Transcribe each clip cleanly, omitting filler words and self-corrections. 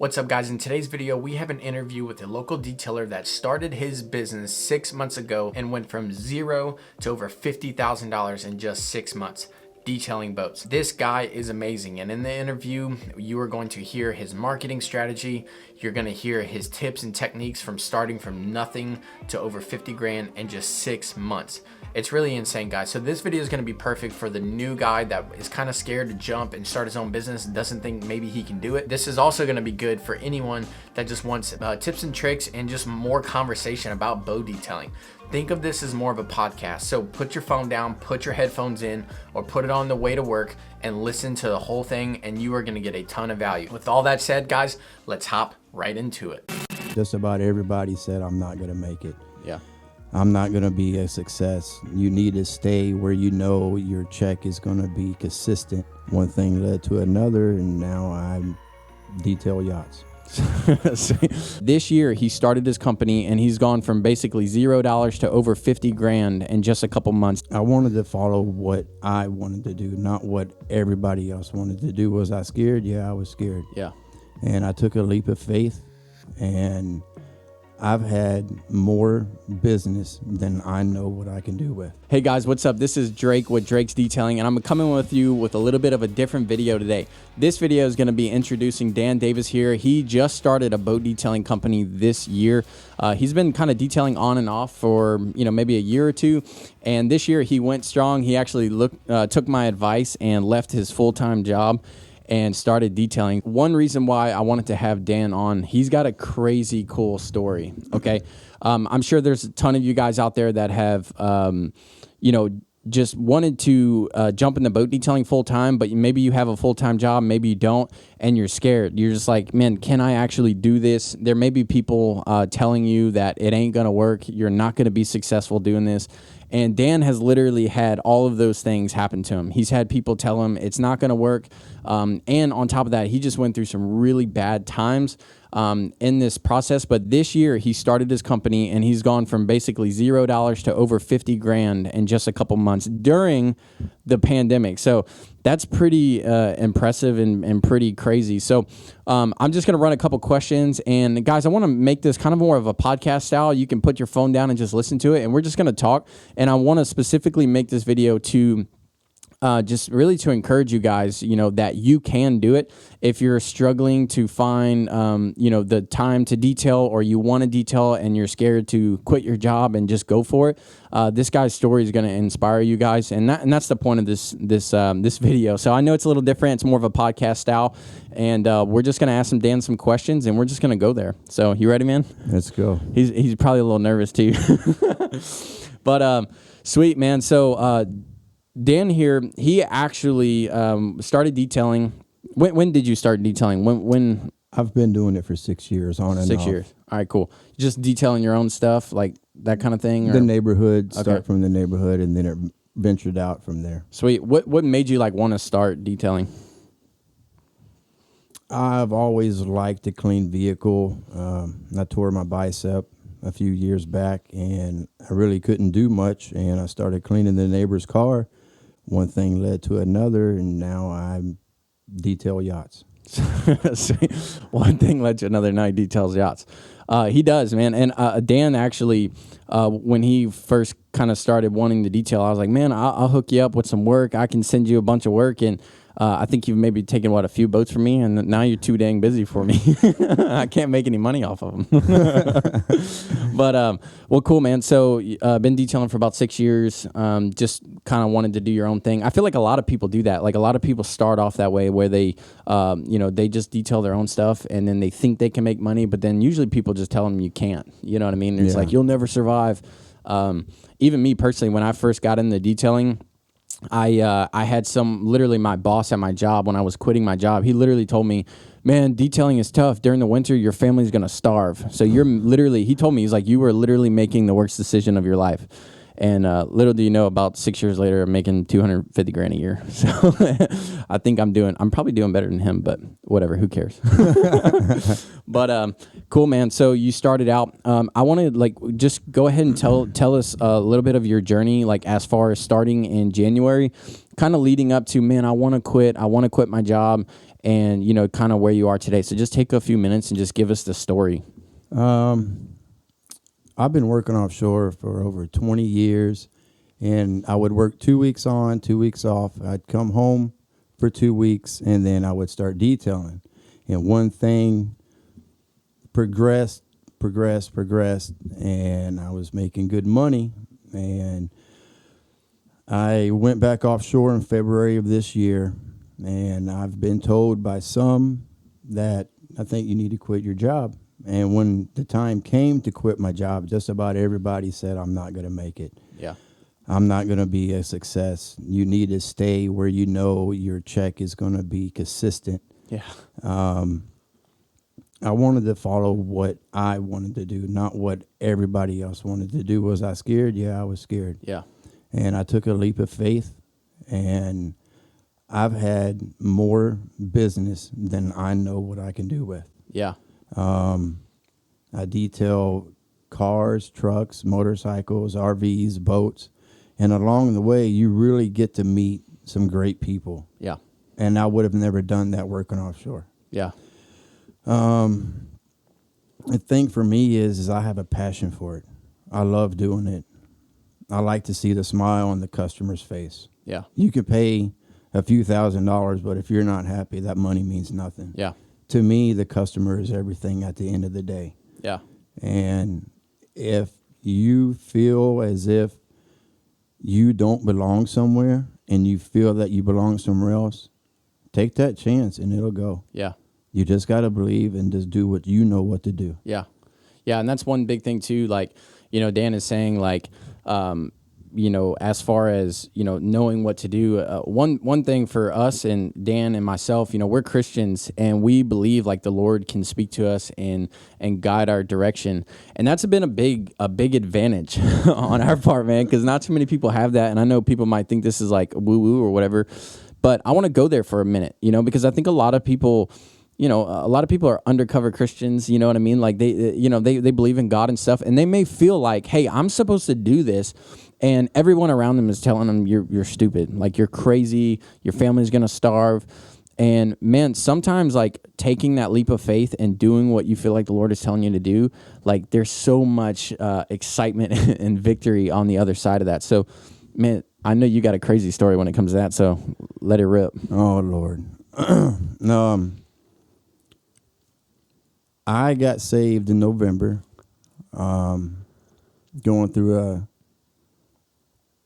What's up, guys? In today's video, we have an interview with a local detailer that started his business 6 months ago and went from zero to over $50,000 in just 6 months detailing boats. This guy is amazing, and in the interview you are going to hear his marketing strategy. You're going to hear his tips and techniques from starting from nothing to over 50 grand in just 6 months. It's really insane, guys. So this video is going to be perfect for the new guy that is kind of scared to jump and start his own business, doesn't think maybe he can do it. This is also going to be good for anyone that just wants tips and tricks and just more conversation about boat detailing. Think of this as more of a podcast. So put your phone down, put your headphones in, or put it on the way to work and listen to the whole thing, and you are going to get a ton of value. With all that said, guys, let's hop right into it. Just about everybody said I'm not going to make it. Yeah. I'm not going to be a success. You need to stay where you know your check is going to be consistent. One thing led to another, and now I detail yachts. This year he started his company and he's gone from basically $0 to over 50 grand in just a couple months. I wanted to follow what I wanted to do, not what everybody else wanted to do. Was I scared? Yeah, I was scared. Yeah. And I took a leap of faith, and I've had more business than I know what I can do with. Hey guys, what's up? This is Drake with Drake's Detailing, and I'm coming with you with a little bit of a different video today. This video is going to be introducing Dan Davis here. He just started a boat detailing company this year. He's been kind of detailing on and off for maybe a year or two, and this year he went strong. He actually took my advice and left his full-time job and started detailing. One reason why I wanted to have Dan on, he's got a crazy cool story, okay? I'm sure there's a ton of you guys out there that have, just wanted to jump into boat detailing full-time, but maybe you have a full-time job, maybe you don't, and you're scared. You're just like, man, can I actually do this? There may be people telling you that it ain't gonna work, you're not gonna be successful doing this. And Dan has literally had all of those things happen to him. He's had people tell him it's not going to work. And on top of that, he just went through some really bad times in this process. But this year, he started his company and he's gone from basically $0 to over 50 grand in just a couple months during the pandemic. So that's pretty impressive and pretty crazy. So I'm just going to run a couple questions. And guys, I want to make this kind of more of a podcast style. You can put your phone down and just listen to it. And we're just going to talk. And I want to specifically make this video to just really to encourage you guys, that you can do it. If you're struggling to find, the time to detail, or you want to detail and you're scared to quit your job and just go for it, this guy's story is going to inspire you guys, and that's the point of this video. So I know it's a little different; it's more of a podcast style, and we're just going to ask Dan some questions, and we're just going to go there. So you ready, man? Let's go. He's probably a little nervous too, but sweet, man. So. Dan here, he actually started detailing. When did you start detailing? When? I've been doing it for 6 years, on and off. 6 years. All right, cool. Just detailing your own stuff, like that kind of thing? The neighborhood, start from the neighborhood, and then it ventured out from there. Sweet. What made you want to start detailing? I've always liked a clean vehicle. I tore my bicep a few years back, and I really couldn't do much, and I started cleaning the neighbor's car. One thing led to another, and now I detail yachts. One thing led to another, now he details yachts. He does, man. And Dan actually, when he first kind of started wanting to detail, I was like, man, I'll hook you up with some work. I can send you a bunch of work. And I think you've maybe taken, a few boats from me, and now you're too dang busy for me. I can't make any money off of them. But, well, cool, man. So been detailing for about 6 years, just kind of wanted to do your own thing. I feel like a lot of people do that. Like a lot of people start off that way where they, they just detail their own stuff, and then they think they can make money, but then usually people just tell them you can't. You know what I mean? It's like, you'll never survive. Even me personally, when I first got into detailing, I had literally my boss at my job, when I was quitting my job, he literally told me, man, detailing is tough. During the winter, your family's going to starve. So he told me, he's like, you were literally making the worst decision of your life. And little do you know, about 6 years later, I'm making 250 grand a year. So I think I'm probably doing better than him, but whatever, who cares? But cool, man. So you started out. I want to just go ahead and tell us a little bit of your journey, as far as starting in January, kind of leading up to, man, I want to quit my job. and, kind of where you are today. So just take a few minutes and just give us the story. I've been working offshore for over 20 years, and I would work 2 weeks on, 2 weeks off. I'd come home for 2 weeks, and then I would start detailing. And one thing progressed, and I was making good money. And I went back offshore in February of this year, and I've been told by some that I think you need to quit your job. And when the time came to quit my job, just about everybody said, I'm not going to make it. Yeah. I'm not going to be a success. You need to stay where you know your check is going to be consistent. Yeah. I wanted to follow what I wanted to do, not what everybody else wanted to do. Was I scared? Yeah, I was scared. Yeah. And I took a leap of faith, and I've had more business than I know what I can do with. Yeah. I detail cars, trucks, motorcycles, RVs, boats. And along the way, you really get to meet some great people. Yeah. And I would have never done that working offshore. Yeah. The thing for me is I have a passion for it. I love doing it. I like to see the smile on the customer's face. Yeah. You could pay a few $1,000s, but if you're not happy, that money means nothing. Yeah. To me, the customer is everything at the end of the day. Yeah. And if you feel as if you don't belong somewhere and you feel that you belong somewhere else, take that chance and it'll go. Yeah. You just got to believe and just do what you know what to do. Yeah. Yeah. And that's one big thing too. Like, Dan is saying, like, as far as, knowing what to do, one thing for us and Dan and myself, we're Christians, and we believe like the Lord can speak to us and guide our direction. And that's been a big advantage on our part, man, because not too many people have that. And I know people might think this is like woo woo or whatever, but I want to go there for a minute, because I think a lot of people are undercover Christians, you know what I mean? Like they believe in God and stuff, and they may feel like, hey, I'm supposed to do this. And everyone around them is telling them you're stupid, like you're crazy, your family's going to starve. And man, sometimes like taking that leap of faith and doing what you feel like the Lord is telling you to do, like there's so much excitement and victory on the other side of that. So man, I know you got a crazy story when it comes to that, so let it rip. Oh, Lord. I got saved in November, going through a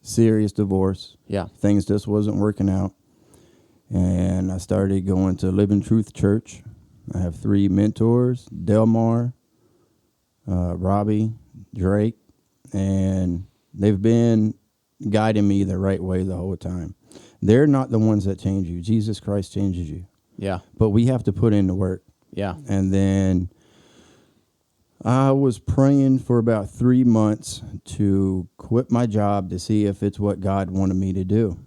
serious divorce. Yeah. Things just wasn't working out. And I started going to Living Truth Church. I have 3 mentors, Delmar, Robbie, Drake, and they've been guiding me the right way the whole time. They're not the ones that change you. Jesus Christ changes you. Yeah. But we have to put in the work. Yeah. And then I was praying for about 3 months to quit my job to see if it's what God wanted me to do.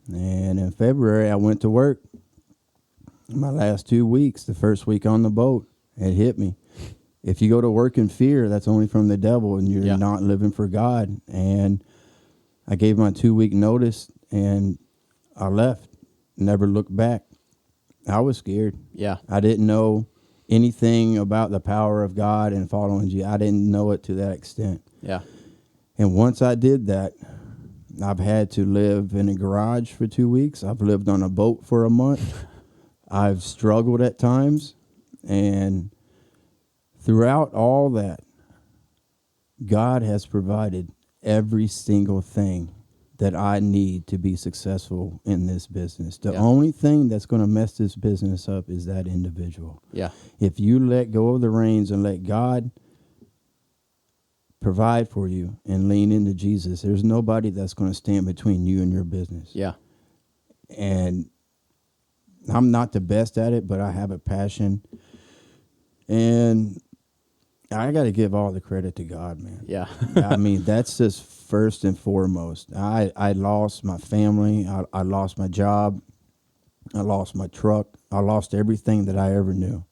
And in February, I went to work. My last 2 weeks, the first week on the boat, it hit me. If you go to work in fear, that's only from the devil, and you're not living for God. And I gave my 2-week notice, and I left, never looked back. I was scared. Yeah. I didn't know anything about the power of God and following Jesus. I didn't know it to that extent. Yeah. And once I did that, I've had to live in a garage for 2 weeks. I've lived on a boat for a month. I've struggled at times. And throughout all that, God has provided every single thing that I need to be successful in this business. The only thing that's going to mess this business up is that individual. Yeah. If you let go of the reins and let God provide for you and lean into Jesus, there's nobody that's going to stand between you and your business. Yeah. And I'm not the best at it, but I have a passion. And I got to give all the credit to God, man. Yeah. I mean, that's just first and foremost. I lost my family. I lost my job. I lost my truck. I lost everything that I ever knew.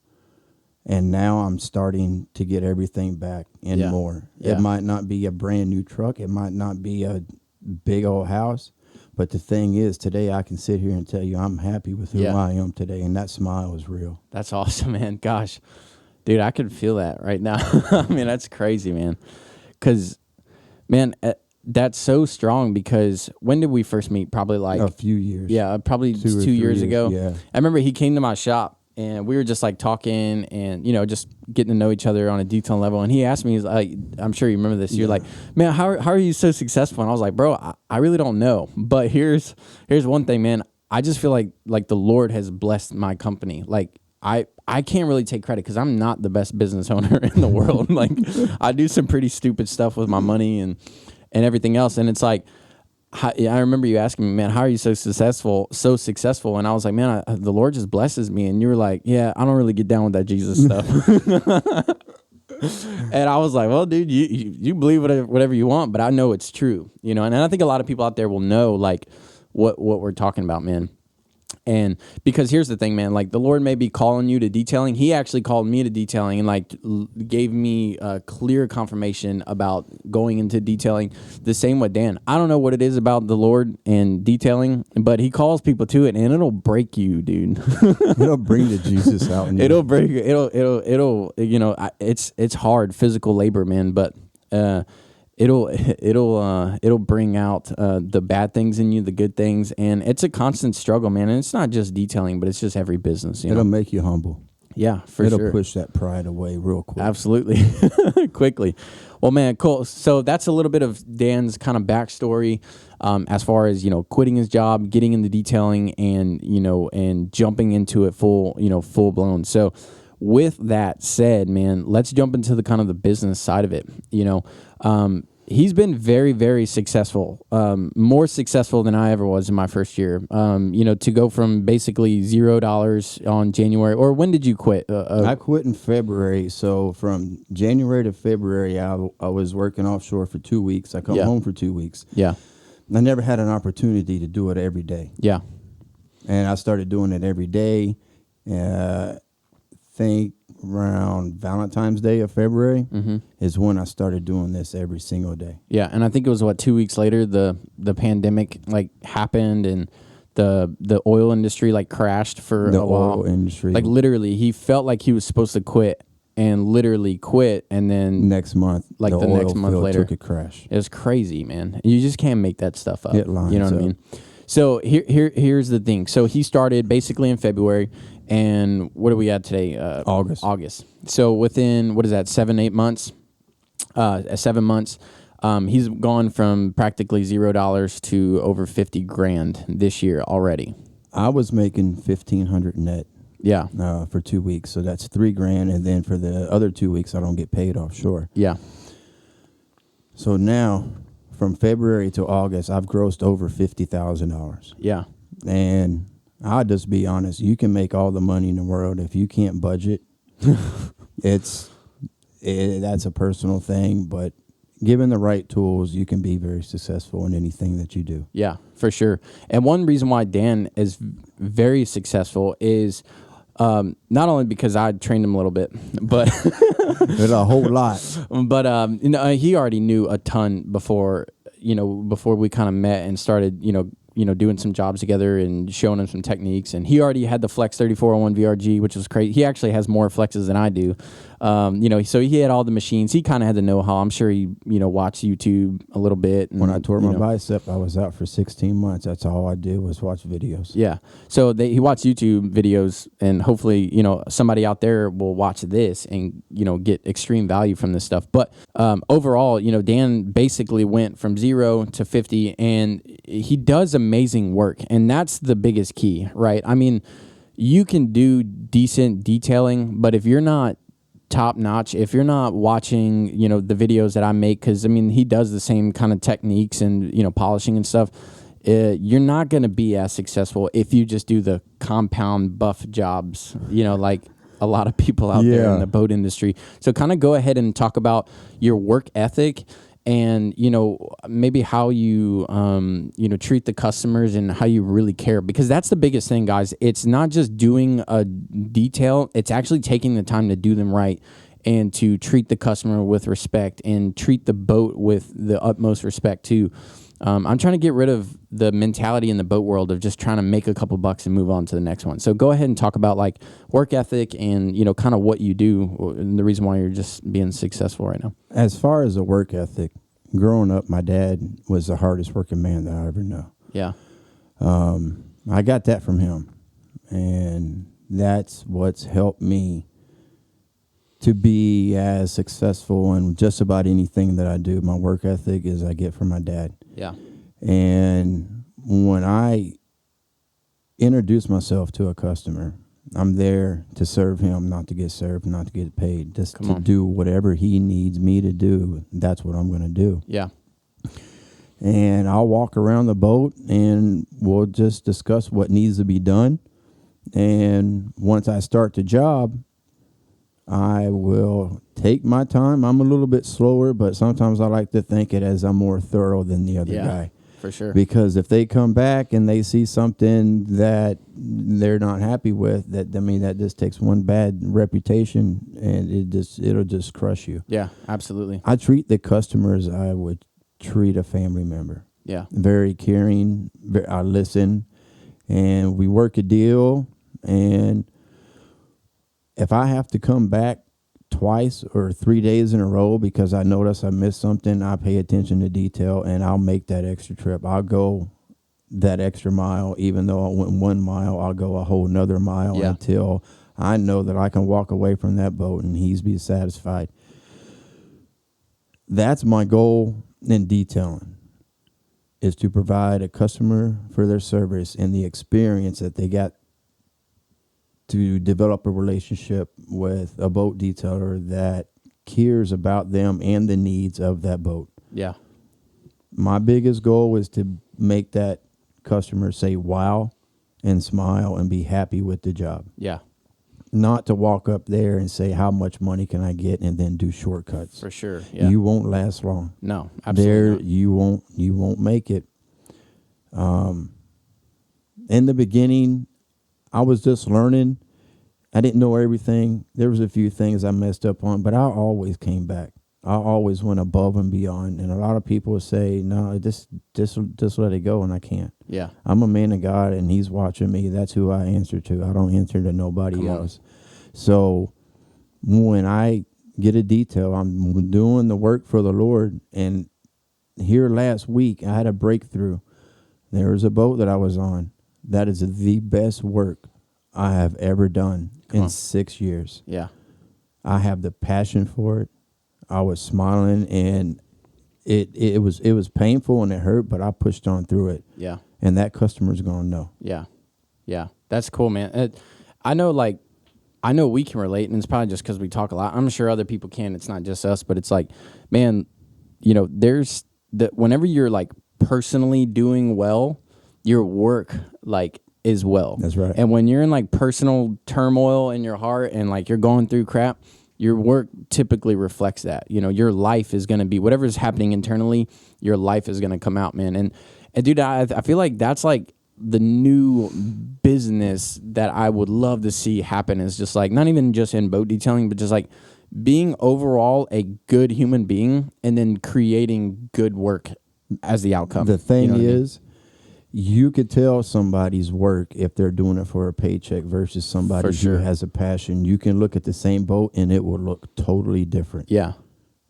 And now I'm starting to get everything back and more. Yeah. It might not be a brand new truck. It might not be a big old house, But the thing is, today I can sit here and tell you I'm happy with who Yeah. I am today, and that smile is real. That's awesome, man. Gosh, dude, I could feel that right now. I mean, that's crazy, man. Because, man, that's so strong. Because when did we first meet? Probably like A few years. Yeah, probably 2 or 3 years ago. Yeah. I remember he came to my shop and we were just like talking and, just getting to know each other on a detail level. And he asked me, he's like, I'm sure you remember this. You're like, man, how are you so successful? And I was like, bro, I really don't know. But here's one thing, man. I just feel like the Lord has blessed my company. Like, I can't really take credit because I'm not the best business owner in the world. Like, I do some pretty stupid stuff with my money and everything else. And it's like, I remember you asking me, man, how are you so successful? And I was like, man, the Lord just blesses me. And you were like, yeah, I don't really get down with that Jesus stuff. And I was like, well, dude, you believe whatever you want, but I know it's true, And I think a lot of people out there will know like what we're talking about, man. And because here's the thing, man, like the Lord may be calling you to detailing. He actually called me to detailing and like gave me a clear confirmation about going into detailing. The same with Dan. I don't know what it is about the Lord and detailing, but he calls people to it and it'll break you, dude. It'll bring the Jesus out in you. It'll break you. It'll it's hard physical labor, man, but it'll bring out the bad things in you, the good things, and it's a constant struggle, man. And it's not just detailing, but it's just every business. It'll make you humble. Yeah, for It'll sure. push that pride away real quick. Absolutely, quickly. Well, man, cool. So that's a little bit of Dan's kind of backstory, as far as quitting his job, getting into detailing, and and jumping into it full blown. So, with that said, man, let's jump into the kind of the business side of it. He's been very, very successful, more successful than I ever was in my first year. To go from basically $0 on January, or when did you quit? I quit in February. So from January to February, I was working offshore for 2 weeks. I come home for 2 weeks. Yeah. I never had an opportunity to do it every day. Yeah. And I started doing it every day. Think around Valentine's Day of February is when I started doing this every single day. Yeah, and I think it was 2 weeks later the pandemic happened and the oil industry crashed for a while. The oil industry. Literally, he felt like he was supposed to quit and literally quit, and then next month, the oil next month field later, took a crash. It was crazy, man. You just can't make that stuff up. It lines you know what up. I mean? So here's the thing. So he started basically in February, and what are we at today? August. So within 7 months, 7 months, he's gone from practically $0 to over 50 grand this year already. I was making $1,500 net. Yeah. For 2 weeks, so that's $3,000, and then for the other 2 weeks, I don't get paid offshore. Yeah. So now, from February to August, I've grossed over $50,000. Yeah. And I'll just be honest, you can make all the money in the world if you can't budget. That's a personal thing, but given the right tools, you can be very successful in anything that you do. Yeah, for sure. And one reason why Dan is very successful is not only because I trained him a little bit, but There's a whole lot. but he already knew a ton before we kind of met and started doing some jobs together and showing him some techniques. And he already had the Flex 3401 VRG, which was crazy. He actually has more flexes than I do. So he had all the machines. He kind of had the know-how. I'm sure he, watched YouTube a little bit. And, When I tore my bicep, I was out for 16 months. That's all I did was watch videos. Yeah. So he watched YouTube videos, and hopefully, somebody out there will watch this and, get extreme value from this stuff. But overall, Dan basically went from 0 to 50, and he does amazing work. And that's the biggest key, right? I mean, you can do decent detailing, but if you're not top notch, if you're not watching, the videos that I make, because he does the same kind of techniques and, polishing and stuff, you're not going to be as successful if you just do the compound buff jobs, like a lot of people out there in the boat industry. So kind of go ahead and talk about your work ethic and, maybe how you, treat the customers and how you really care, because that's the biggest thing, guys. It's not just doing a detail. It's actually taking the time to do them right and to treat the customer with respect and treat the boat with the utmost respect too. I'm trying to get rid of the mentality in the boat world of just trying to make a couple bucks and move on to the next one. So go ahead and talk about like work ethic and, you know, kind of what you do and the reason why you're just being successful right now. As far as the work ethic, growing up, my dad was the hardest working man that I ever know. Yeah. I got that from him, and that's what's helped me to be as successful in just about anything that I do. My work ethic is I get from my dad. Yeah. And when I introduce myself to a customer, I'm there to serve him, not to get served, not to get paid, just to do whatever he needs me to do. That's what I'm going to do. Yeah. And I'll walk around the boat and we'll just discuss what needs to be done. And once I start the job, I will take my time. I'm a little bit slower, but sometimes I like to think it as I'm more thorough than the other guy. For sure. Because if they come back and they see something that they're not happy with, that just takes one bad reputation and it'll just crush you. Yeah, absolutely. I treat the customer as I would treat a family member. Yeah. Very caring. I listen, and we work a deal. And if I have to come back twice or 3 days in a row because I notice I missed something, I pay attention to detail, and I'll make that extra trip. I'll go that extra mile. Even though I went 1 mile, I'll go a whole nother mile until I know that I can walk away from that boat and he's be satisfied. That's my goal in detailing, is to provide a customer for their service and the experience that they got to develop a relationship with a boat detailer that cares about them and the needs of that boat. Yeah. My biggest goal is to make that customer say wow and smile and be happy with the job. Yeah. Not to walk up there and say, how much money can I get, and then do shortcuts. For sure. Yeah. You won't last long. No, absolutely not. You won't make it. In the beginning, I was just learning. I didn't know everything. There was a few things I messed up on, but I always came back. I always went above and beyond. And a lot of people say, no, just let it go, and I can't. Yeah. I'm a man of God, and he's watching me. That's who I answer to. I don't answer to nobody else. So when I get a detail, I'm doing the work for the Lord. And here last week, I had a breakthrough. There was a boat that I was on. That is the best work I have ever done in 6 years. Yeah. I have the passion for it. I was smiling, and it was painful and it hurt, but I pushed on through it. Yeah. And that customer's going to know. Yeah. Yeah. That's cool, man. I know we can relate, and it's probably just because we talk a lot. I'm sure other people can. It's not just us, but it's like, man, you know, there's whenever you're like personally doing well, your work like is well. That's right. And when you're in like personal turmoil in your heart and like you're going through crap, your work typically reflects that. You know, your life is going to be whatever's happening internally, your life is going to come out, man. And dude, I feel like that's like the new business that I would love to see happen, is just like not even just in boat detailing, but just like being overall a good human being and then creating good work as the outcome. The thing you know what I mean? You could tell somebody's work if they're doing it for a paycheck versus somebody who has a passion. You can look at the same boat and it will look totally different. Yeah.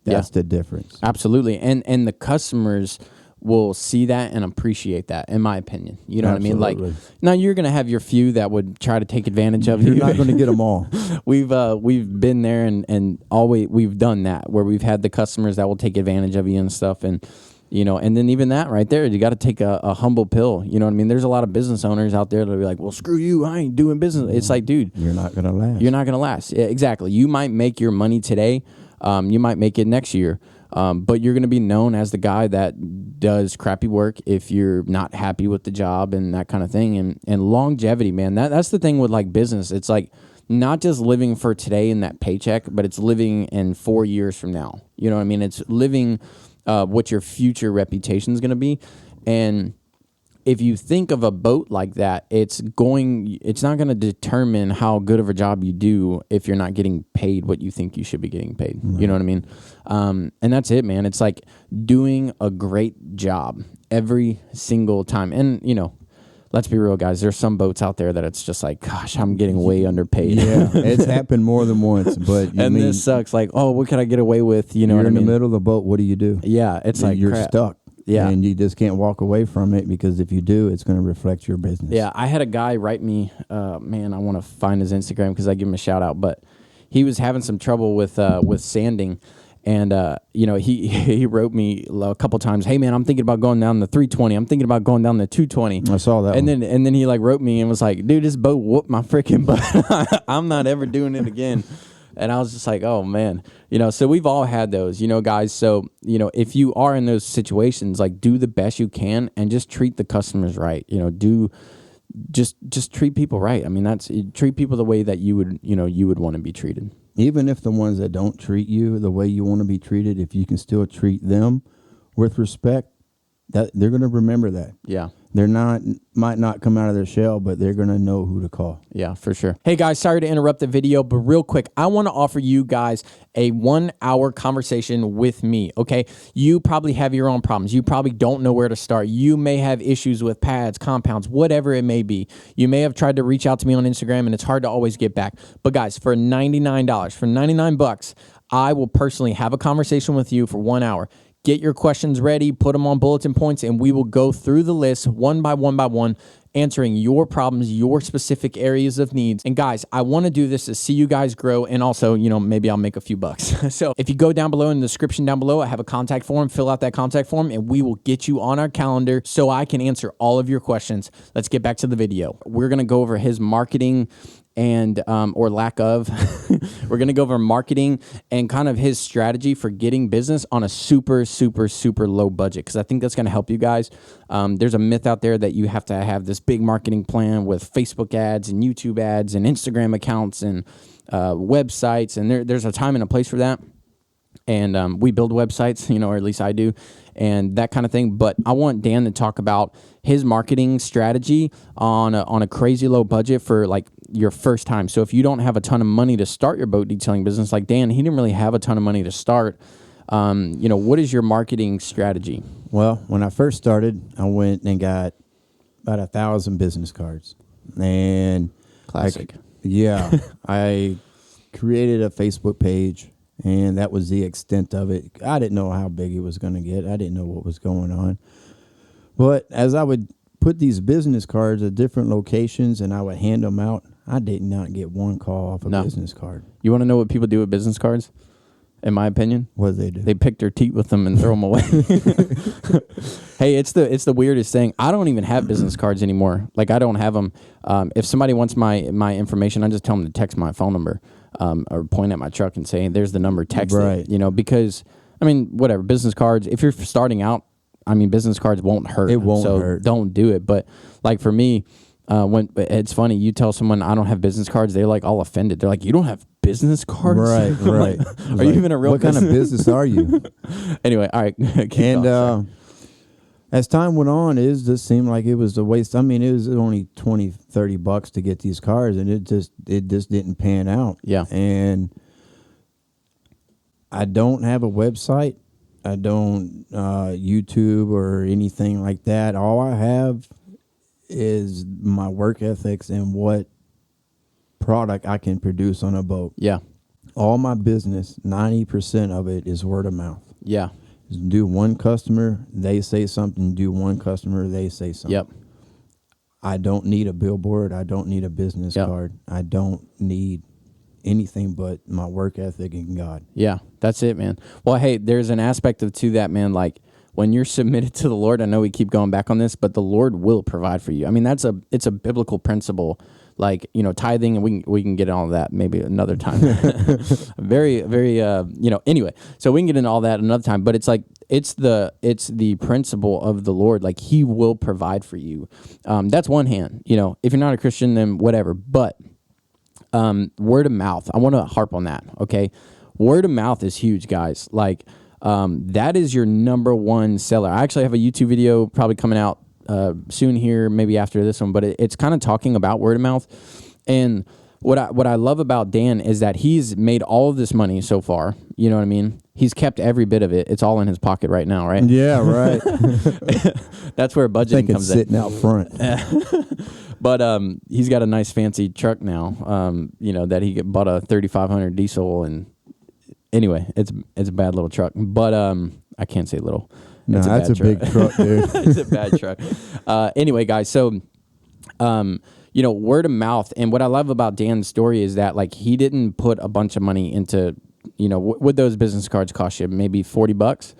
That's the difference. Absolutely. And the customers will see that and appreciate that, in my opinion. You know what I mean? Like, now you're going to have your few that would try to take advantage of you. You're not going to get them all. We've been there and always we've done that, where we've had the customers that will take advantage of you and stuff. And, you know, and then even that right there, you got to take a humble pill. You know what I mean? There's a lot of business owners out there that'll be like, well, screw you, I ain't doing business. It's like, dude, you're not going to last. You're not going to last. Yeah, exactly. You might make your money today. You might make it next year. But you're going to be known as the guy that does crappy work if you're not happy with the job and that kind of thing. And longevity, man, that's the thing with like business. It's like not just living for today in that paycheck, but it's living in 4 years from now. You know what I mean? It's living what your future reputation is going to be. And if you think of a boat like that, it's not going to determine how good of a job you do if you're not getting paid what you think you should be getting paid. Right. You know what I mean? And that's it, man. It's like doing a great job every single time. And, you know, let's be real, guys. There's some boats out there that it's just like, gosh, I'm getting way underpaid. Yeah, it's happened more than once. But this sucks. Like, oh, what can I get away with? You know what I mean? You're in the middle of the boat. What do you do? Yeah, it's like you're crap. Stuck. Yeah. And you just can't walk away from it, because if you do, it's going to reflect your business. Yeah, I had a guy write me, man, I want to find his Instagram because I give him a shout out, but he was having some trouble with sanding. And, you know, he wrote me a couple times, hey, man, I'm thinking about going down the 320. I'm thinking about going down the 220. I saw that. And then he like wrote me and was like, dude, this boat whooped my freaking butt. I'm not ever doing it again. And I was just like, oh, man, you know, so we've all had those, you know, guys. So, you know, if you are in those situations, like, do the best you can and just treat the customers right. You know, just treat people right. I mean, treat people the way that you would want to be treated. Even if the ones that don't treat you the way you want to be treated, if you can still treat them with respect, that they're going to remember that. Yeah. Might not come out of their shell, but they're going to know who to call. Yeah, for sure. Hey guys, sorry to interrupt the video, but real quick, I want to offer you guys a 1-hour conversation with me, okay? You probably have your own problems. You probably don't know where to start. You may have issues with pads, compounds, whatever it may be. You may have tried to reach out to me on Instagram and it's hard to always get back. But guys, for $99, for $99, I will personally have a conversation with you for 1 hour. Get your questions ready, put them on bulletin points, and we will go through the list one by one, answering your problems, your specific areas of needs. And guys, I want to do this to see you guys grow, and also, you know, maybe I'll make a few bucks. So if you go down below in the description down below, I have a contact form, fill out that contact form, and we will get you on our calendar so I can answer all of your questions. Let's get back to the video. We're going to go over his marketing and or lack of. We're going to go over marketing and kind of his strategy for getting business on a super low budget, because I think that's going to help you guys. There's a myth out there that you have to have this big marketing plan with Facebook ads and YouTube ads and Instagram accounts and websites, and there's a time and a place for that. And we build websites, you know, or at least I do, and that kind of thing. But I want Dan to talk about his marketing strategy on a crazy low budget for like your first time. So if you don't have a ton of money to start your boat detailing business, like Dan, he didn't really have a ton of money to start. You know, what is your marketing strategy? Well, when I first started, I went and got about 1,000 business cards, and Classic. I created a Facebook page. And that was the extent of it. I didn't know how big it was going to get. I didn't know what was going on. But as I would put these business cards at different locations and I would hand them out, I did not get one call off a business card. You want to know what people do with business cards? In my opinion, what do they do? They pick their teeth with them and throw them away. Hey, it's the weirdest thing. I don't even have business cards anymore. Like, I don't have them. If somebody wants my information, I just tell them to text my phone number. Or point at my truck and say, there's the number, text it, you know, because, I mean, whatever, business cards, if you're starting out, I mean, business cards won't hurt. It won't hurt. Don't do it. But, like, for me, when it's funny, you tell someone I don't have business cards, they're, like, all offended. They're like, you don't have business cards? Right. Like, are you even a real What kind of business are you? Anyway, all right. As time went on, it just seemed like it was a waste. I mean, it was only $20-$30 to get these cars, and it just didn't pan out. Yeah. And I don't have a website. I don't YouTube or anything like that. All I have is my work ethics and what product I can produce on a boat. Yeah. All my business, 90% of it is word of mouth. Yeah. Do one customer, they say something. Do one customer, they say something. Yep. I don't need a billboard. I don't need a business card. I don't need anything but my work ethic and God. Yeah, that's it, man. Well, hey, there's an aspect to that, man. Like, when you're submitted to the Lord, I know we keep going back on this, but the Lord will provide for you. I mean, it's a biblical principle. Like, you know, tithing, and we can get into all that maybe another time. Very, very, you know, anyway, so we can get into all that another time, but it's like, it's the principle of the Lord. Like, he will provide for you. That's one hand, you know, if you're not a Christian, then whatever, but, word of mouth, I want to harp on that. Okay. Word of mouth is huge, guys. Like, that is your number one seller. I actually have a YouTube video probably coming out soon here, maybe after this one, but it's kind of talking about word of mouth. And what I love about Dan is that he's made all of this money so far. You know what I mean? He's kept every bit of it. It's all in his pocket right now, right? Yeah, right. That's where budgeting comes in. Sitting out front. But he's got a nice fancy truck now. That he bought a 3500 diesel, and anyway, it's a bad little truck. But I can't say little. No, that's a big truck, dude. It's a bad truck. Anyway, guys, so word of mouth, and what I love about Dan's story is that like he didn't put a bunch of money into, would those business cards cost you maybe $40?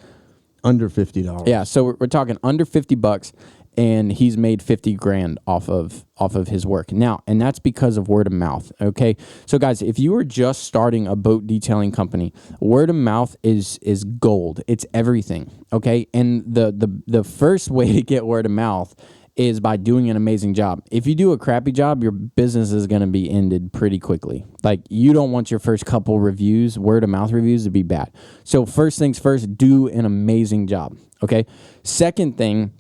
Under $50. Yeah, so we're talking under $50, and he's made 50 grand off of his work now, and that's because of word of mouth. Okay, so guys, if you are just starting a boat detailing company, word of mouth is gold. It's everything. Okay, and the first way to get word of mouth is by doing an amazing job. If you do a crappy job, your business is going to be ended pretty quickly. Like, you don't want your first couple reviews, word of mouth reviews, to be bad. So first things first, do an amazing job. Okay. Second thing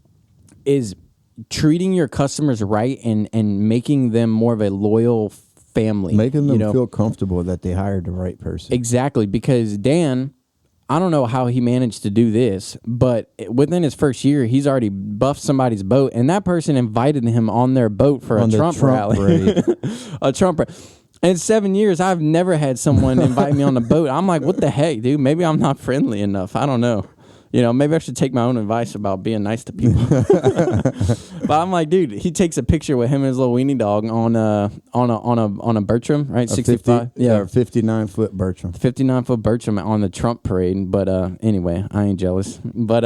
is treating your customers right and making them more of a loyal family. Making them feel comfortable that they hired the right person. Exactly. Because Dan, I don't know how he managed to do this, but within his first year, he's already buffed somebody's boat, and that person invited him on their boat for a Trump rally. A Trump rally. In 7 years, I've never had someone invite me on the boat. I'm like, what the heck, dude? Maybe I'm not friendly enough. I don't know. Maybe I should take my own advice about being nice to people. But I'm like, dude, he takes a picture with him and his little weenie dog on a Bertram, right? 65, 59-foot Bertram. 59-foot Bertram on the Trump parade. But anyway, I ain't jealous. But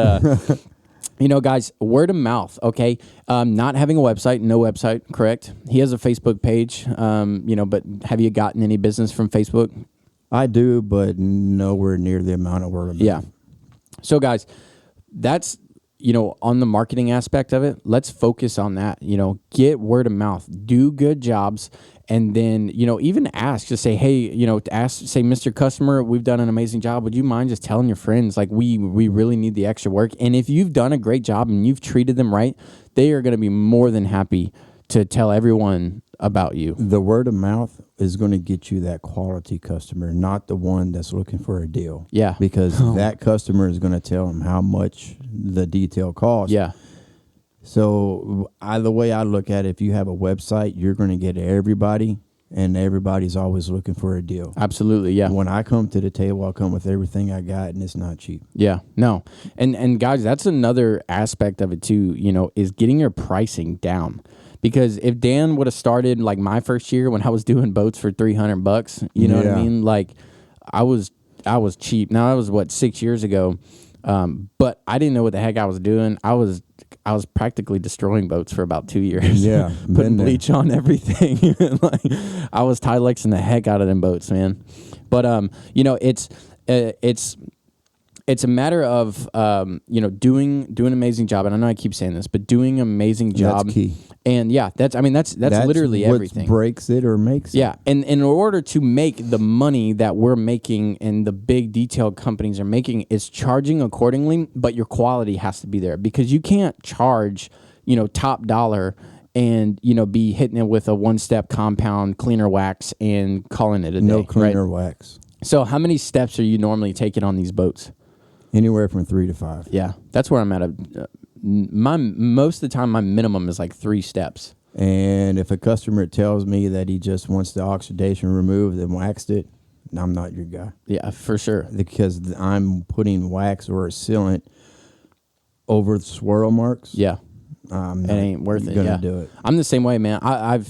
guys, word of mouth. Okay, not having a website, no website, correct? He has a Facebook page. But have you gotten any business from Facebook? I do, but nowhere near the amount of word of mouth. Yeah. So guys, that's, on the marketing aspect of it, let's focus on that. Get word of mouth, do good jobs, and then, even ask, just say, hey, say, Mr. Customer, we've done an amazing job. Would you mind just telling your friends, like, we really need the extra work? And if you've done a great job and you've treated them right, they are going to be more than happy to tell everyone about you. The word of mouth is going to get you that quality customer, not the one that's looking for a deal. Yeah. Because that customer is going to tell them how much the detail costs. Yeah. So the way I look at it, if you have a website, you're going to get everybody, and everybody's always looking for a deal. Absolutely, yeah. When I come to the table, I'll come with everything I got, and it's not cheap. Yeah, no. And guys, that's another aspect of it too, is getting your pricing down. Because if Dan would have started like my first year when I was doing boats for $300, you know what I mean? Like I was cheap. Now that was 6 years ago. But I didn't know what the heck I was doing. I was practically destroying boats for about 2 years. Yeah. Putting bleach on everything. Like I was Tilexing the heck out of them boats, man. But it's a matter of doing an amazing job, and I know I keep saying this, but doing an amazing job. That's key. And yeah, that's literally what everything. Breaks it or makes it. Yeah, and in order to make the money that we're making and the big detail companies are making, is charging accordingly, but your quality has to be there, because you can't charge top dollar and be hitting it with a one-step compound cleaner wax and calling it a day. No cleaner wax. So how many steps are you normally taking on these boats? Anywhere from 3 to 5. Yeah, that's where I'm at. Most of the time, my minimum is like 3 steps. And if a customer tells me that he just wants the oxidation removed and waxed it, I'm not your guy. Yeah, for sure. Because I'm putting wax or a sealant over the swirl marks. Yeah, it ain't worth it. Gonna do it. I'm the same way, man. I've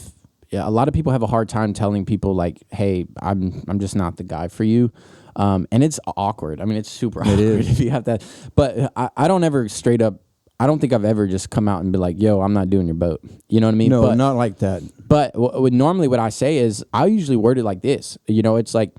a lot of people have a hard time telling people like, hey, I'm just not the guy for you. And it's awkward. I mean, it's super awkward if you have that. But I don't ever straight up, I don't think I've ever just come out and be like, yo, I'm not doing your boat. You know what I mean? No, not like that. But normally what I say is, I usually word it like this. It's like,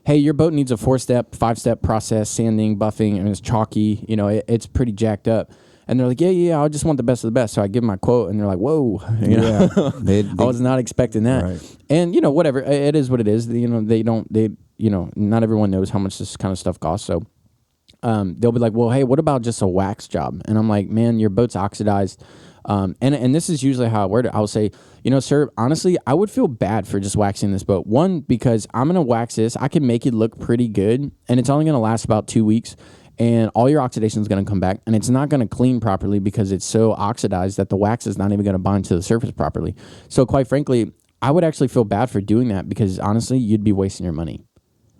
hey, your boat needs a 4-step, 5-step process, sanding, buffing, and it's chalky. It's pretty jacked up. And they're like, yeah, I just want the best of the best. So I give them my quote, and they're like, whoa. I was not expecting that. Right. And, whatever. It is what it is. Not everyone knows how much this kind of stuff costs. So they'll be like, well, hey, what about just a wax job? And I'm like, man, your boat's oxidized. And this is usually how I word it. I'll say, sir, honestly, I would feel bad for just waxing this boat. One, because I'm going to wax this. I can make it look pretty good, and it's only going to last about 2 weeks, and all your oxidation is going to come back, and it's not going to clean properly because it's so oxidized that the wax is not even going to bind to the surface properly. So quite frankly, I would actually feel bad for doing that because honestly, you'd be wasting your money.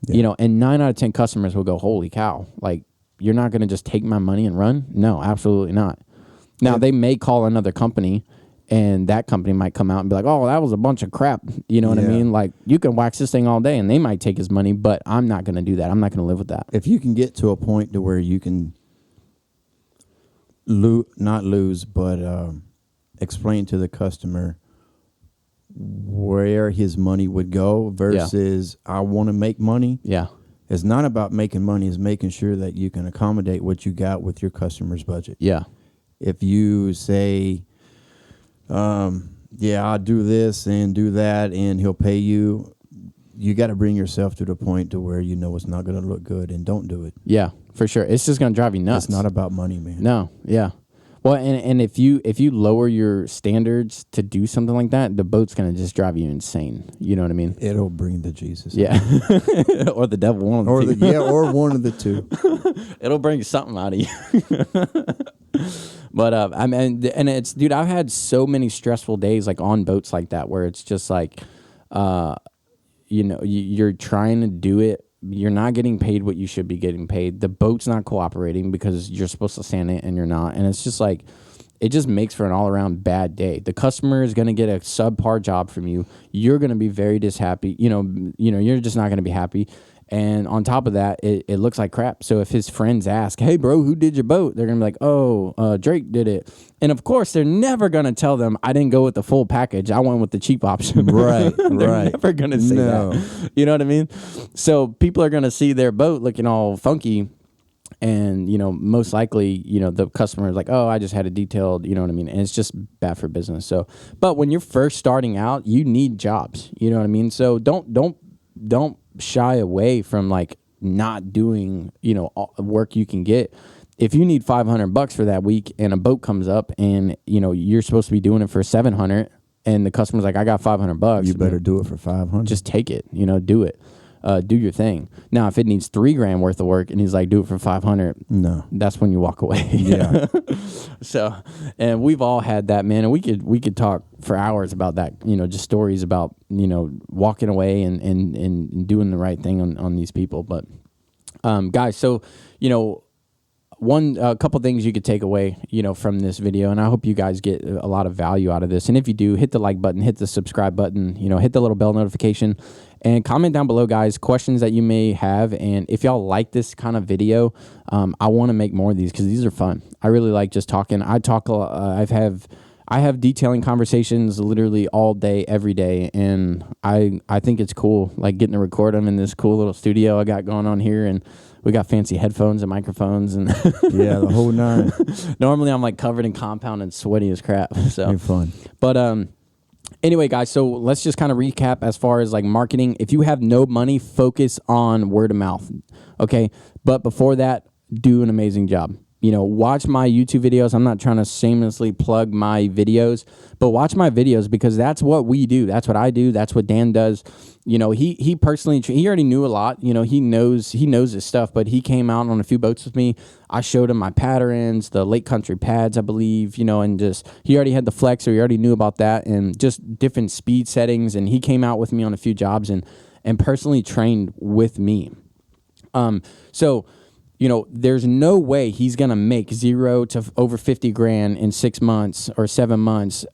Yeah. And 9 out of 10 customers will go, holy cow, like, you're not going to just take my money and run? No, absolutely not. Now, they may call another company, and that company might come out and be like, oh, that was a bunch of crap. You know what I mean? Like, you can wax this thing all day, and they might take his money, but I'm not going to do that. I'm not going to live with that. If you can get to a point to where you can not lose, but explain to the customer where his money would go versus I want to make money. Yeah. It's not about making money. It's making sure that you can accommodate what you got with your customer's budget. Yeah. If you say, I'll do this and do that and he'll pay you, you got to bring yourself to the point to where it's not going to look good, and don't do it. Yeah, for sure. It's just going to drive you nuts. It's not about money, man. No, yeah. Well, and if you lower your standards to do something like that, the boat's going to just drive you insane. You know what I mean? It'll bring the Jesus. Yeah. Or the devil, one of the two. Or one of the two. It'll bring something out of you. But I mean, and it's, dude, I've had so many stressful days like on boats like that where it's just like, you're trying to do it. You're not getting paid what you should be getting paid. The boat's not cooperating because you're supposed to stand it and you're not. And it's just like, it just makes for an all around bad day. The customer is going to get a subpar job from you. You're going to be very dishappy. You're just not going to be happy. And on top of that, it looks like crap. So if his friends ask, hey, bro, who did your boat? They're going to be like, oh, Drake did it. And, of course, they're never going to tell them, I didn't go with the full package. I went with the cheap option. Right, They're never going to say that. You know what I mean? So people are going to see their boat looking all funky. And, most likely, the customer is like, oh, I just had it detailed. You know what I mean? And it's just bad for business. So, but when you're first starting out, you need jobs. You know what I mean? So don't shy away from like not doing work you can get. If you need $500 for that week and a boat comes up and you're supposed to be doing it for $700 and the customer's like, I got $500, you better do it for $500. just take it, do it. Do your thing. Now, if it needs $3,000 worth of work and he's like, do it for $500, no, that's when you walk away. Yeah. So, and we've all had that, man, and we could talk for hours about that. Just stories about walking away and doing the right thing on these people. But guys, so a couple things you could take away, from this video, and I hope you guys get a lot of value out of this. And if you do, hit the like button, hit the subscribe button, hit the little bell notification, and comment down below, guys, questions that you may have. And if y'all like this kind of video, I want to make more of these because these are fun. I really like just talking. I have detailing conversations literally all day, every day, and I think it's cool, like getting to record them in this cool little studio I got going on here, and we got fancy headphones and microphones, and yeah, the whole nine. Normally, I'm like covered in compound and sweaty as crap. So you're fun. But anyway, guys, so let's just kind of recap as far as like marketing. If you have no money, focus on word of mouth, okay? But before that, do an amazing job. Watch my YouTube videos. I'm not trying to shamelessly plug my videos, but watch my videos because that's what we do. That's what I do. That's what Dan does. He personally, he already knew a lot. He knows his stuff, but he came out on a few boats with me. I showed him my patterns, the Lake Country pads, I believe, and just, he already had the flex, so he already knew about that and just different speed settings. And he came out with me on a few jobs and personally trained with me. So, there's no way he's going to make 0 to over 50 grand in 6 months or 7 months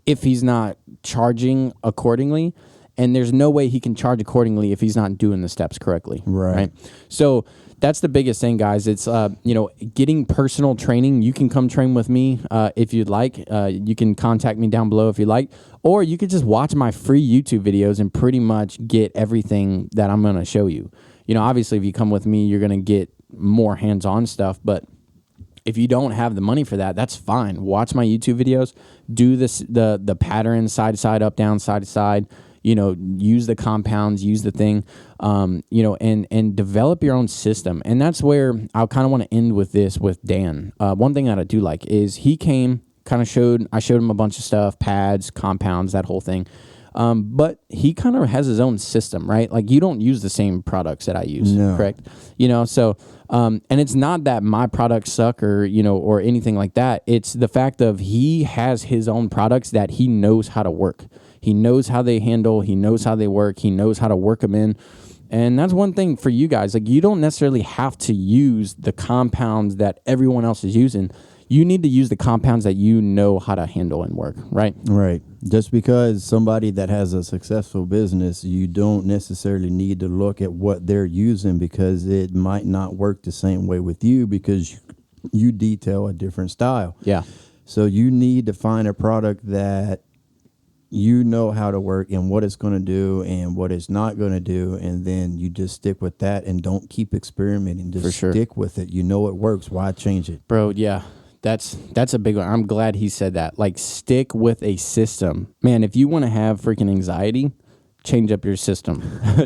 if he's not charging accordingly. And there's no way he can charge accordingly if he's not doing the steps correctly. Right? So that's the biggest thing, guys. It's, getting personal training. You can come train with me if you'd like. You can contact me down below if you'd like. Or you could just watch my free YouTube videos and pretty much get everything that I'm going to show you. Obviously, if you come with me, you're going to get more hands-on stuff, but if you don't have the money for that, that's fine. Watch my YouTube videos, do this, the patterns, side to side, up, down, side to side, use the compounds, use the thing, and develop your own system. And that's where I kind of want to end with this with Dan. One thing that I do like is he came I showed him a bunch of stuff, pads, compounds, that whole thing. But he kind of has his own system, right? Like you don't use the same products that I use, correct? So, and it's not that my products suck or, or anything like that. It's the fact of he has his own products that he knows how to work. He knows how they handle. He knows how they work. He knows how to work them in. And that's one thing for you guys. Like, you don't necessarily have to use the compounds that everyone else is using. You need to use the compounds that you know how to handle and work, right? Right. Just because somebody that has a successful business, you don't necessarily need to look at what they're using, because it might not work the same way with you, because you detail a different style. Yeah. So you need to find a product that you know how to work and what it's going to do and what it's not going to do, and then you just stick with that and don't keep experimenting. Just stick with it. You know it works. Why change it? Bro, yeah. That's a big one. I'm glad he said that. Like, stick with a system. Man, if you want to have freaking anxiety, change up your system.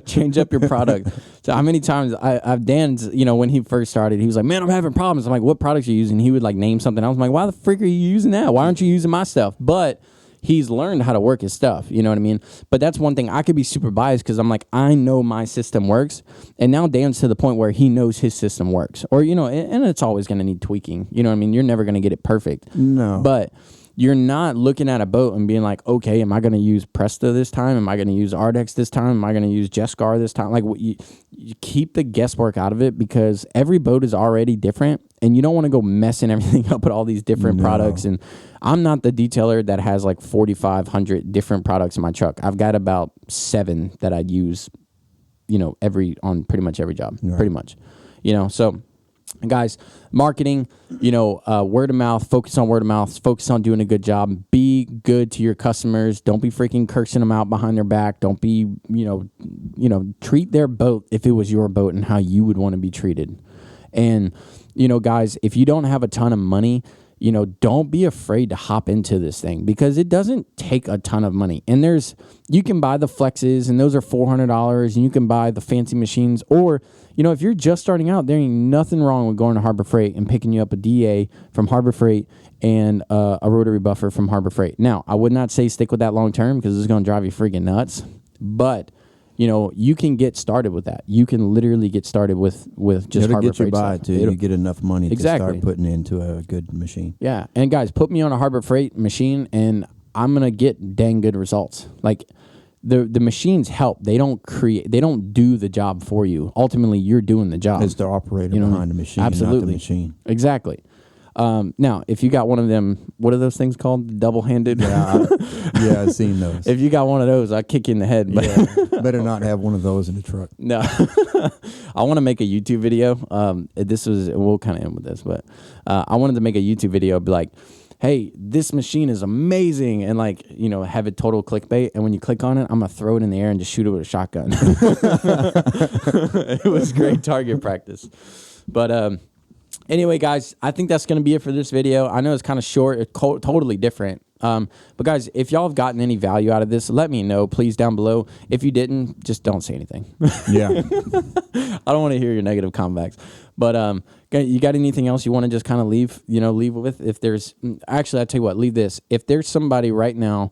Change up your product. So how many times I've Dan's, when he first started, he was like, man, I'm having problems. I'm like, what products are you using? He would like name something. I was like, why the frick are you using that? Why aren't you using my stuff? But he's learned how to work his stuff. You know what I mean? But that's one thing. I could be super biased because I'm like, I know my system works. And now Dan's to the point where he knows his system works. Or, and it's always going to need tweaking. You know what I mean? You're never going to get it perfect. No. But you're not looking at a boat and being like, okay, am I going to use Presto this time? Am I going to use Ardex this time? Am I going to use Jescar this time? Like, you keep the guesswork out of it, because every boat is already different, and you don't want to go messing everything up with all these different products. And I'm not the detailer that has like 4,500 different products in my truck. I've got about 7 that I'd use, on pretty much every job, pretty much, so. Guys, marketing, word of mouth, focus on word of mouth, focus on doing a good job. Be good to your customers. Don't be freaking cursing them out behind their back. Don't be, treat their boat if it was your boat and how you would want to be treated. And, guys, if you don't have a ton of money, don't be afraid to hop into this thing, because it doesn't take a ton of money. And you can buy the Flexes, and those are $400, and you can buy the fancy machines. Or, if you're just starting out, there ain't nothing wrong with going to Harbor Freight and picking you up a DA from Harbor Freight and a rotary buffer from Harbor Freight. Now, I would not say stick with that long term, because it's going to drive you freaking nuts. But you can get started with that. You can literally get started with just Harbor Freight stuff. Too. You get enough money to start putting into a good machine. Yeah, and guys, put me on a Harbor Freight machine, and I'm gonna get dang good results. Like, the machines help. They don't do the job for you. Ultimately, you're doing the job. It's the operator behind the machine, absolutely, not the machine. Exactly. Now, if you got one of them, what are those things called? Double-handed? Yeah, I've seen those. If you got one of those, I'd kick you in the head. But better not have one of those in the truck. No. I want to make a YouTube video. We'll kind of end with this, but I wanted to make a YouTube video, be like, hey, this machine is amazing, and like, have it total clickbait, and when you click on it, I'm going to throw it in the air and just shoot it with a shotgun. It was great target practice. But anyway, guys, I think that's going to be it for this video. I know it's kind of short. It's totally different. But guys, if y'all have gotten any value out of this, let me know, please, down below. If you didn't, just don't say anything. Yeah. I don't want to hear your negative comebacks. But you got anything else you want to just kind of leave with? If there's, actually, I tell you what, leave this. If there's somebody right now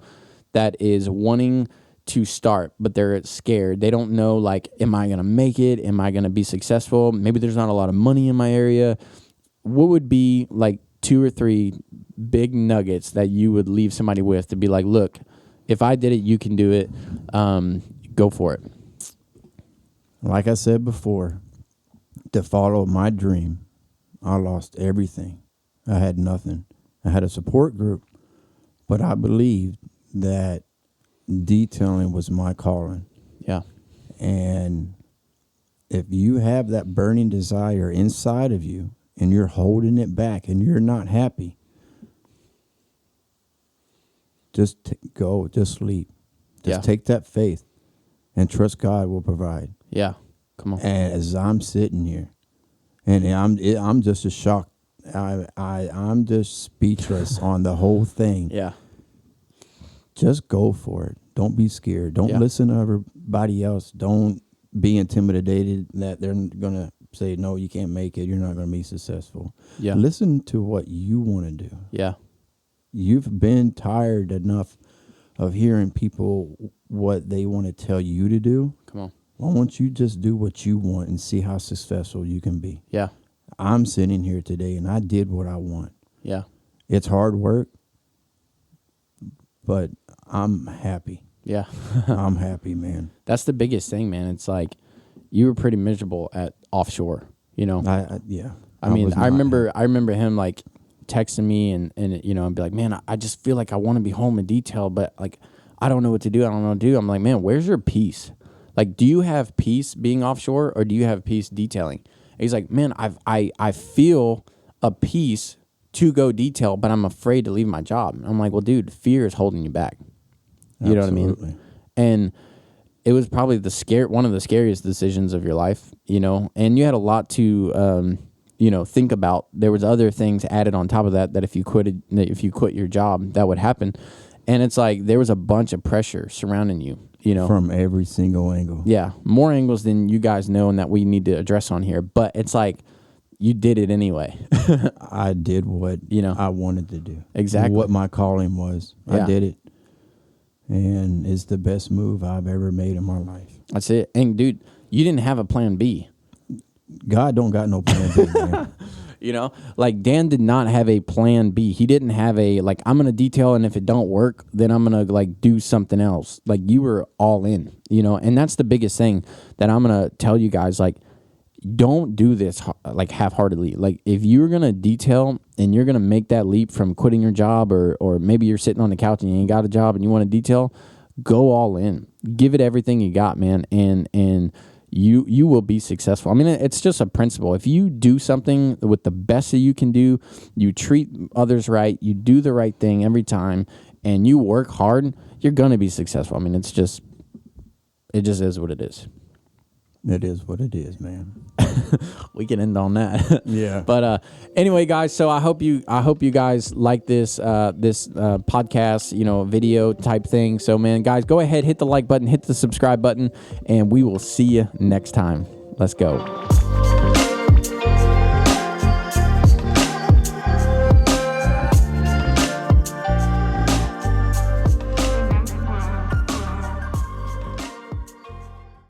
that is wanting to start, but they're scared, they don't know, like, am I going to make it? Am I going to be successful? Maybe there's not a lot of money in my area. What would be like 2 or 3 big nuggets that you would leave somebody with to be like, look, if I did it, you can do it. Go for it. Like I said before, to follow my dream, I lost everything. I had nothing. I had a support group, but I believed that detailing was my calling. Yeah. And if you have that burning desire inside of you and you're holding it back and you're not happy, just go, just sleep. Just take that faith and trust God will provide. Yeah. Come on. And as I'm sitting here, and I'm just as shocked. I'm just speechless on the whole thing. Yeah. Just go for it. Don't be scared. Don't listen to everybody else. Don't be intimidated that they're going to say, no, you can't make it. You're not going to be successful. Yeah. Listen to what you want to do. Yeah. you've been tired enough of hearing people what they want to tell you to do. Come on. Why don't you just do what you want and see how successful you can be? Yeah. I'm sitting here today and I did what I want. Yeah. It's hard work, but I'm happy. Yeah. I'm happy, man. That's the biggest thing, man. It's like you were pretty miserable at offshore, you know? I mean, was I not remember him like texting me and you know, and be like, man, I just feel like I want to be home in detail, but like, I don't know what to do. I don't know what to do. I'm like, man, where's your peace? Like, do you have peace being offshore or do you have peace detailing? And he's like, man, I feel a peace to go detail, but I'm afraid to leave my job. I'm like, well, dude, fear is holding you back. You know what I mean? And it was probably one of the scariest decisions of your life, you know, and you had a lot to, you know, think about. There was other things added on top of that if you quit your job, that would happen. And it's like, there was a bunch of pressure surrounding you, you know, from every single angle. Yeah. More angles than you guys know and that we need to address on here, but it's like, you did it anyway. I did what I wanted to do. Exactly. What my calling was. Yeah. I did it. And it's the best move I've ever made in my life. That's it. And dude, you didn't have a plan B. God don't got no plan B, man. You know, like Dan did not have a plan B. He didn't have a, like, I'm going to detail, and if it don't work, then I'm going to like do something else. Like, you were all in, you know, and that's the biggest thing that I'm going to tell you guys. Like, don't do this like half-heartedly. Like, if you're going to detail and you're going to make that leap from quitting your job, or maybe you're sitting on the couch and you ain't got a job and you want to detail, go all in. Give it everything you got, man. And you will be successful. I mean, it's just a principle. If you do something with the best that you can do, you treat others right, you do the right thing every time, and you work hard, you're going to be successful. I mean, it just is what it is. It is what it is, man. We can end on that. Yeah. But anyway, guys, so I hope you guys like this podcast, you know, video type thing. So, man, guys, go ahead, hit the like button, hit the subscribe button, and we will see you next time. Let's go.